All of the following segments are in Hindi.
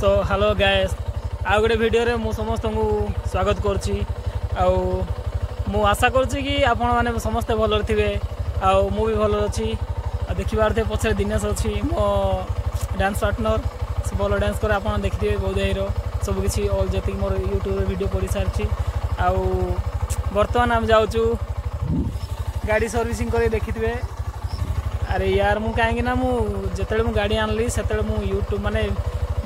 सो हेलो गाइस आ गोटे वीडियो रे मु समस्त को स्वागत करुच्ची मु आशा करुच्ची कि आपण मैंने समस्ते भल थे मु भी भल अच्छी देखिबार थे पछे दिनेश अच्छी मो डांस पार्टनर से भल डांस करे आप देखिए बहुत हीरो सबकि ऑल जी मोर यूट्यूब वीडियो पड़ सारी बर्तमान आम जाऊँ गाड़ी सर्विसिंग कर देखिए। अरे यार मु कहीं ना मुझे गाड़ी आनली से यूट्यूब माने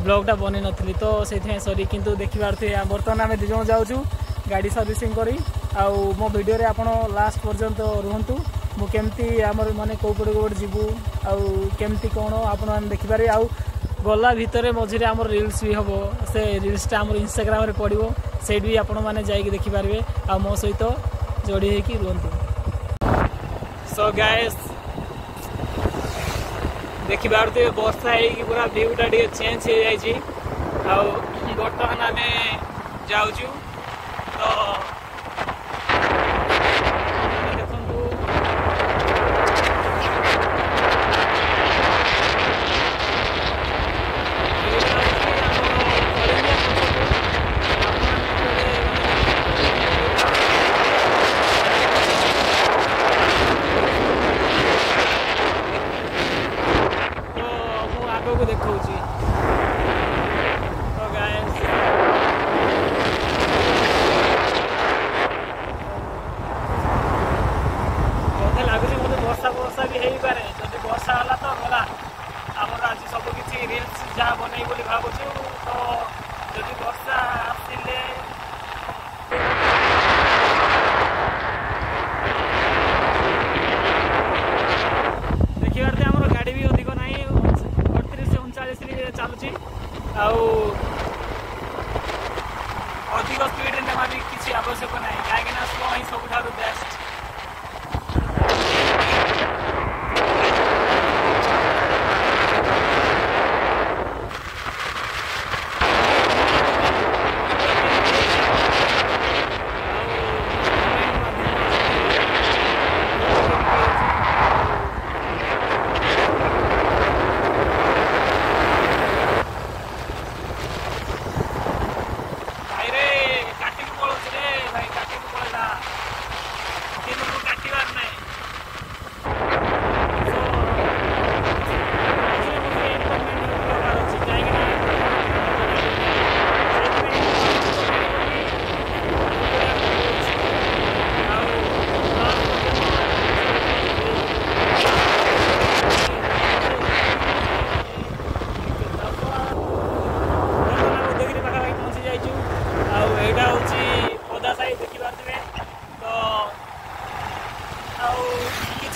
ब्लॉगटा बन नी तो से सॉरी किंतु देखिबार थे बर्तमान आम दिज जाऊँ गाड़ी सर्विसिंग करी मो वीडियो रे आपण लास्ट पर्यंत रुहतु मु केमती आमर माने कौ पटे गोटे जीवु आमती कौन आपण देखिपारे आउ गला भितर मझे आम रिल्स भी हम से रिल्सटा आम इंस्टाग्राम पड़ो से भी आपण मैंने जाकि देखिपारे आ मो सहित जोड़ी होकि रुहतु। सो गाइस देखिबार थे वर्षा है पूरा व्यूटा टे चेंज हो बर्तमान आम जाऊँ तो देखा लगुच मत वर्षा भी हो पारे जब वर्षा है तो गला आमर आज सबकि रिल्स जहाँ बन भावुँ तो जब वर्षा आसिले देखिबार आम गाड़ी भी अधिक ना 38-39 चलुची अधिक स्पीड नेमा भी किसी आवश्यक ना कहीं स्लो ही सब बेस्ट।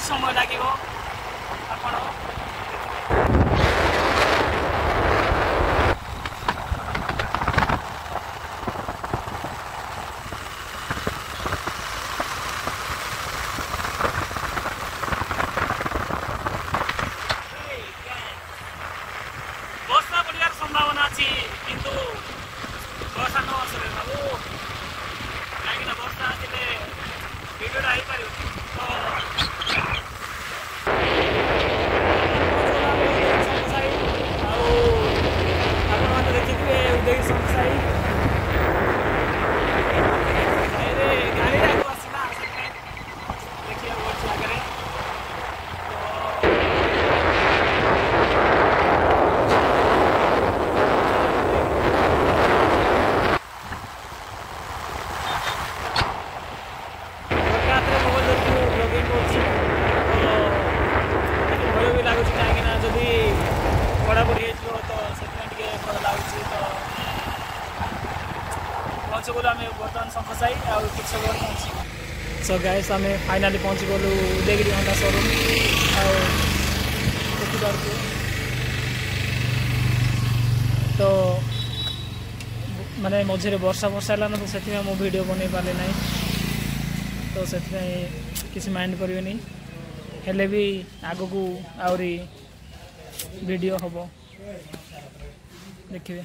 समय लगे आपण वर्षा पड़ार संभावना अच्छी किंतु वर्षा न आसले बाबू कहीं वर्षा आसले वीडियोटा हो पार पढ़ापढ़ी तो से भल लगुच तो पहुँच गलु आम बर्तमान संखसाई कि सो गाइस आम फाइनाली पहुँच गलु उदयगिरी होंडा शोरूम देखिए तो माने मझे वर्षा है तो से मो वीडियो बन पारे ना तो से किसी माइंड करें हेले भी आग को आहरी वीडियो हम देखिए।